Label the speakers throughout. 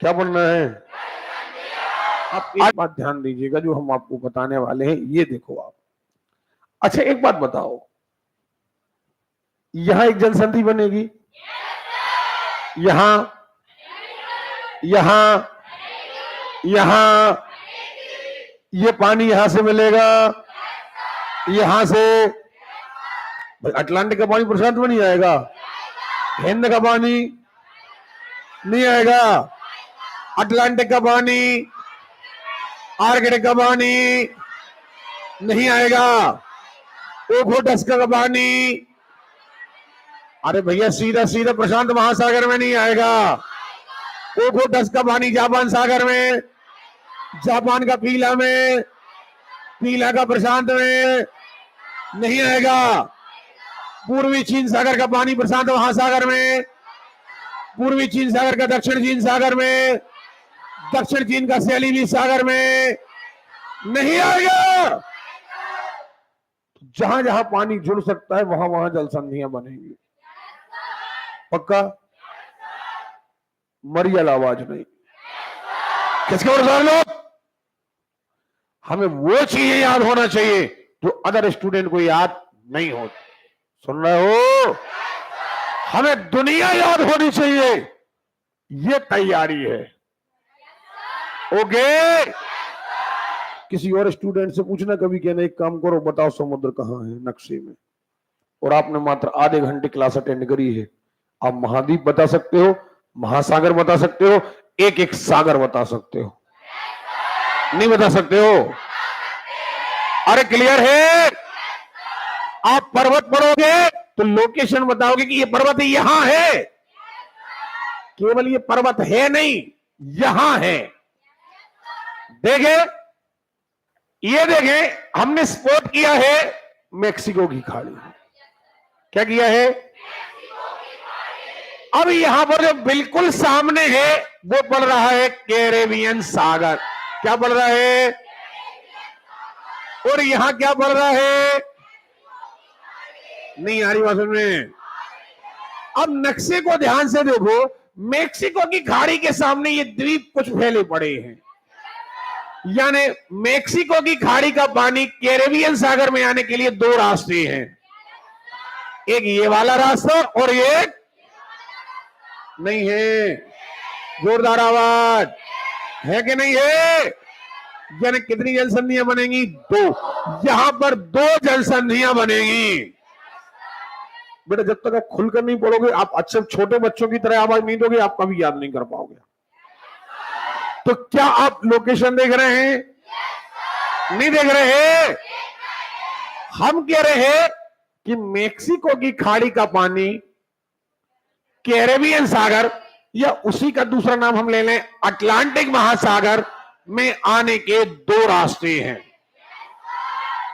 Speaker 1: क्या बोलना है? आप एक बात ध्यान दीजिएगा जो हम आपको बताने वाले हैं, ये देखो आप। अच्छा एक बात बताओ, यहां एक जल संधि बनेगी, यहां, यहां, यहां, ये पानी यहां से मिलेगा, यहां से भाई अटलांटिक का पानी प्रशांत में नहीं आएगा, हिंद का पानी नहीं आएगा, अटलांटिक का पानी, आर्कटिक का पानी नहीं आएगा, ओखोटस्का का पानी, अरे भैया सीधा सीधा प्रशांत महासागर में नहीं आएगा। ओखोटस्का का पानी जापान सागर में, जापान का पीला में, पीला का प्रशांत में नहीं आएगा। पूर्वी चीन सागर का पानी प्रशांत महासागर में, पूर्वी चीन सागर का दक्षिण चीन सागर में, दक्षिण चीन का सैलिनी सागर में नहीं आएगा। जहां जहां पानी जुड़ सकता है वहां वहां जल संधियां बनेंगी। पक्का? मरियल आवाज नहीं। किसके और लोग? हमें वो चीजें याद होना चाहिए जो अदर स्टूडेंट को याद नहीं होती। सुन रहे हो? हमें दुनिया याद होनी चाहिए, ये तैयारी है। ओके? किसी और स्टूडेंट से पूछना कभी, कहना एक काम करो बताओ समुद्र कहां है नक्शे में, और आपने मात्र आधे घंटे क्लास अटेंड करी है। आप महाद्वीप बता सकते हो, महासागर बता सकते हो, एक एक सागर बता सकते हो, नहीं बता सकते हो? अरे क्लियर है? आप पर्वत पढ़ोगे तो लोकेशन बताओगे कि ये पर्वत यहां है, केवल ये पर्वत है नहीं, यहां है। देखे, ये देखें, हमने स्पॉट किया है मेक्सिको की खाड़ी। क्या किया है? अब यहां पर जो बिल्कुल सामने है वो पड़ रहा है कैरेबियन सागर। क्या पड़ रहा है? और यहां क्या पड़ रहा है? नहीं आ रही बात में। अब नक्शे को ध्यान से देखो, मेक्सिको की खाड़ी के सामने ये द्वीप कुछ फैले पड़े हैं, यानी मेक्सिको की खाड़ी का पानी कैरेबियन सागर में आने के लिए दो रास्ते हैं, एक ये वाला रास्ता और एक नहीं है। जोरदार आवाज है कि नहीं है? यानी कितनी जल संधियां बनेंगी? दो। यहां पर दो जल संधियां बनेंगी। बेटा जब तक आप खुलकर नहीं पढ़ोगे, आप अच्छे छोटे बच्चों की तरह आवाज नहीं दोगे, आप कभी याद नहीं कर पाओगे। तो क्या आप लोकेशन देख रहे हैं? नहीं देख रहे हैं? हम कह रहे हैं कि मेक्सिको की खाड़ी का पानी कैरेबियन सागर, या उसी का दूसरा नाम हम ले लें अटलांटिक महासागर में आने के दो रास्ते हैं।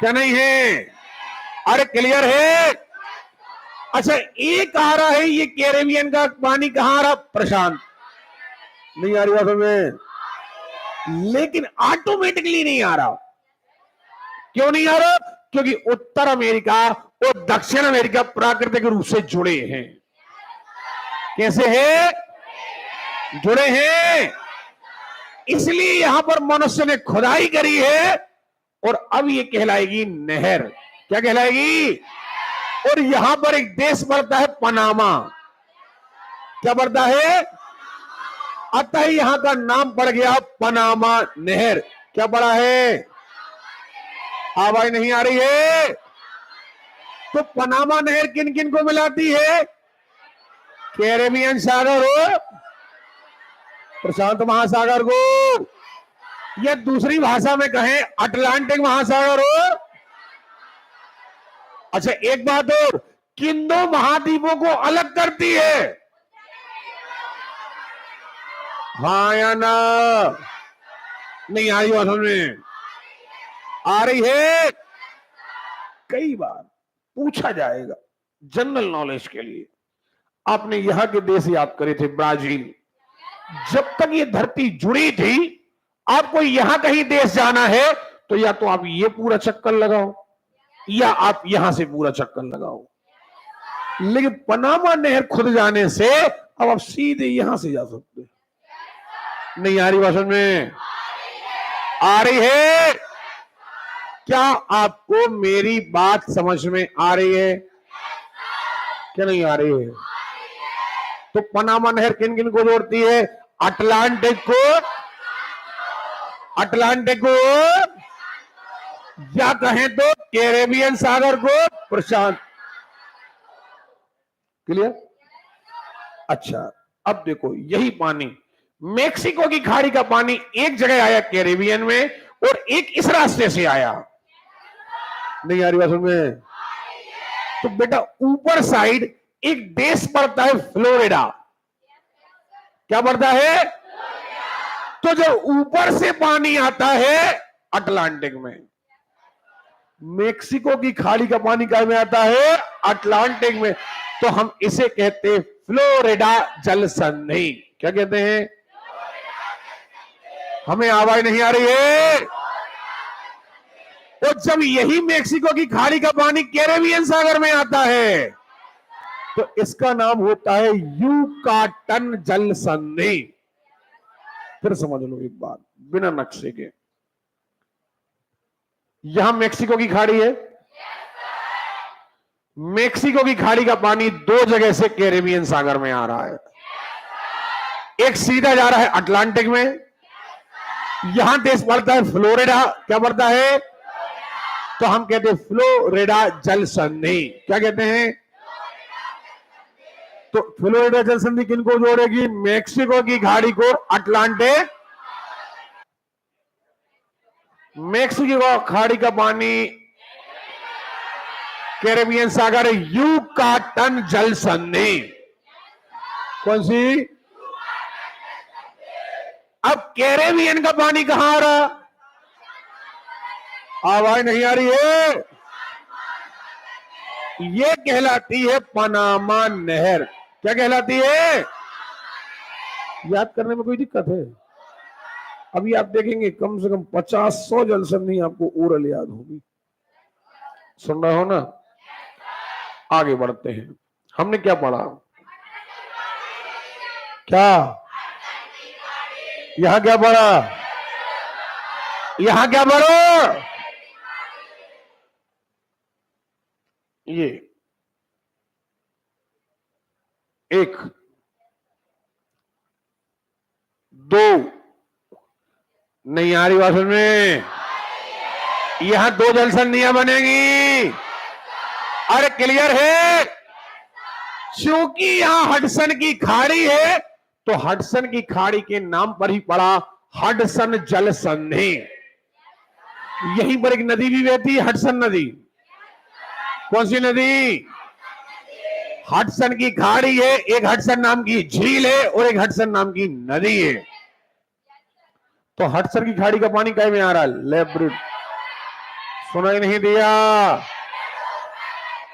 Speaker 1: क्या नहीं है? अरे क्लियर है? अच्छा एक आ रहा है, ये कैरेबियन का पानी कहां आ रहा? प्रशांत। नहीं आ रही बात में? लेकिन ऑटोमेटिकली नहीं आ रहा। क्यों नहीं आ रहा? क्योंकि उत्तर अमेरिका और दक्षिण अमेरिका प्राकृतिक रूप से जुड़े हैं। कैसे हैं? जुड़े हैं। इसलिए यहां पर मनुष्य ने खुदाई करी है और अब ये कहलाएगी नहर। क्या कहलाएगी? और यहां पर एक देश पड़ता है पनामा। क्या पड़ता है? अतः यहां का नाम पड़ गया पनामा नहर। क्या पड़ा है? आवाज नहीं आ रही है? तो पनामा नहर किन किन को मिलाती है? कैरेबियन सागर हो, प्रशांत महासागर को, या दूसरी भाषा में कहें अटलांटिक महासागर हो। अच्छा एक बात और, किन दो महाद्वीपों को अलग करती है? हाँ या ना? नहीं आई बात में? आ रही है? कई बार पूछा जाएगा जनरल नॉलेज के लिए। आपने यहां के देश याद करे थे, ब्राजील। जब तक ये धरती जुड़ी थी, आपको यहां कहीं देश जाना है तो या तो आप ये पूरा चक्कर लगाओ या आप यहां से पूरा चक्कर लगाओ। लेकिन पनामा नहर खुद जाने से अब आप सीधे यहां से जा सकते हैं। नहीं आ रही भाषण में? आ रही है? क्या आपको मेरी बात समझ में आ रही है? क्या नहीं आ रही है? तो पनामा नहर किन किन को जोड़ती है? अटलांटिक को, अटलांटिक को, या कहें तो कैरेबियन सागर को प्रशांत। क्लियर? अच्छा, अब देखो यही पानी, मेक्सिको की खाड़ी का पानी एक जगह आया कैरेबियन में और एक इस रास्ते से आया। नहीं आ रही बात में? तो बेटा ऊपर साइड एक देश पड़ता है फ्लोरिडा। क्या पड़ता है? तो जो ऊपर से पानी आता है अटलांटिक में, मेक्सिको की खाड़ी का पानी क्या में आता है? अटलांटिक में। तो हम इसे कहते हैं फ्लोरिडा जल संधि। क्या कहते हैं? हमें आवाज नहीं आ रही है? तो जब यही मेक्सिको की खाड़ी का पानी कैरेबियन सागर में आता है तो इसका नाम होता है यूकाटन जल संधि। फिर समझ लो एक बात बिना नक्शे के, यहां मेक्सिको की खाड़ी है, मेक्सिको की खाड़ी का पानी दो जगह से कैरेबियन सागर में आ रहा है। एक सीधा जा रहा है अटलांटिक में, यहां देश पड़ता है फ्लोरिडा। क्या पड़ता है? तो हम कहते हैं फ्लोरिडा जल संधि। क्या कहते हैं? तो फ्लोरिडा जल संधि किनको जोड़ेगी? मेक्सिको की खाड़ी को अटलांटिक, मेक्सिको खाड़ी का पानी कैरेबियन सागर, यूकाटन जल संधि। कौन सी? अब कैरेबियन का पानी कहां आ रहा? आवाज नहीं आ रही है? ये कहलाती है पनामा नहर। क्या कहलाती है? याद करने में कोई दिक्कत है? अभी आप देखेंगे कम से कम 50-100 जल संधि आपको ओरल याद होगी। सुन रहे हो ना? आगे बढ़ते हैं। हमने क्या पढ़ा? क्या यहां क्या पढ़ा? यहां क्या पढ़ो? ये एक, दो, नहीं आ रही भाषण में? यहां दो जल संधियां बनेगी। अरे क्लियर है? क्योंकि यहां हडसन की खाड़ी है तो हडसन की खाड़ी के नाम पर ही पड़ा हडसन जल संधि। यहीं पर एक नदी भी बहती है, हडसन नदी। कौन सी नदी? हडसन की खाड़ी है, एक हडसन नाम की झील है और एक हडसन नाम की नदी है। तो हडसन की खाड़ी का पानी कहीं में आ रहा है? लेब्रिड। सुनाई नहीं दिया?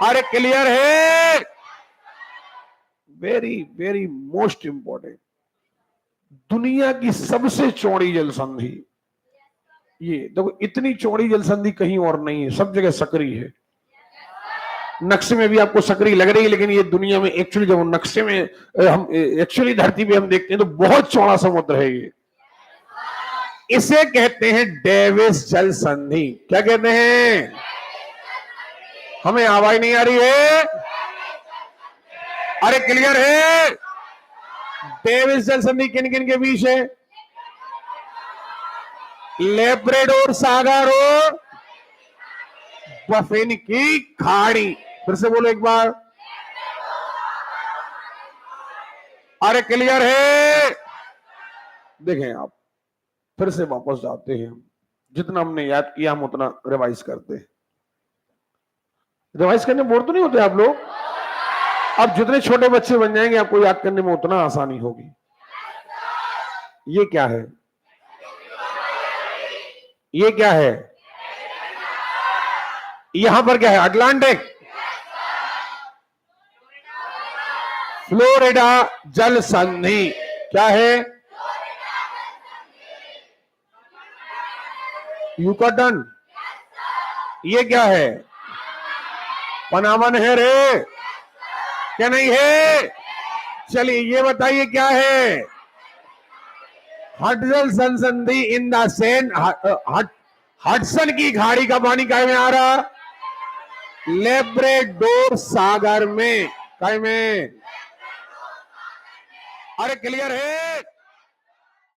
Speaker 1: अरे क्लियर है? वेरी वेरी मोस्ट इंपॉर्टेंट, दुनिया की सबसे चौड़ी जल संधि ये देखो, इतनी चौड़ी जल संधि कहीं और नहीं है, सब जगह सकरी है। नक्शे में भी आपको सकरी लग रही है, लेकिन ये दुनिया में एक्चुअली जब नक्शे में हम एक्चुअली धरती पे हम देखते हैं तो बहुत चौड़ा समुद्र है ये। इसे कहते हैं डेविस जल संधि। क्या कहते हैं? हमें आवाज नहीं आ रही है? अरे क्लियर है? डेविस जल संधि किन किन के बीच है? लेब्रेडोर सागर और बफेन की खाड़ी। फिर से बोलो एक बार। अरे क्लियर है? देखें आप, फिर से वापस जाते हैं। जितना हमने याद किया हम उतना रिवाइज करते हैं। रिवाइज करने बोर तो नहीं होते आप लोग? अब जितने छोटे बच्चे बन जाएंगे आपको याद करने में उतना आसानी होगी। ये क्या है? ये क्या है? यहां पर क्या है? अटलांटिक, फ्लोरिडा जल संधि। क्या है? यूकाटन। ये क्या है? पनामा नहर है? क्या नहीं है? चलिए ये बताइए क्या है? हडसल संसंधि इन द सेन हडसन की खाड़ी का पानी काय में आ रहा, लेब्रेडोर सागर में, काय में। अरे क्लियर है।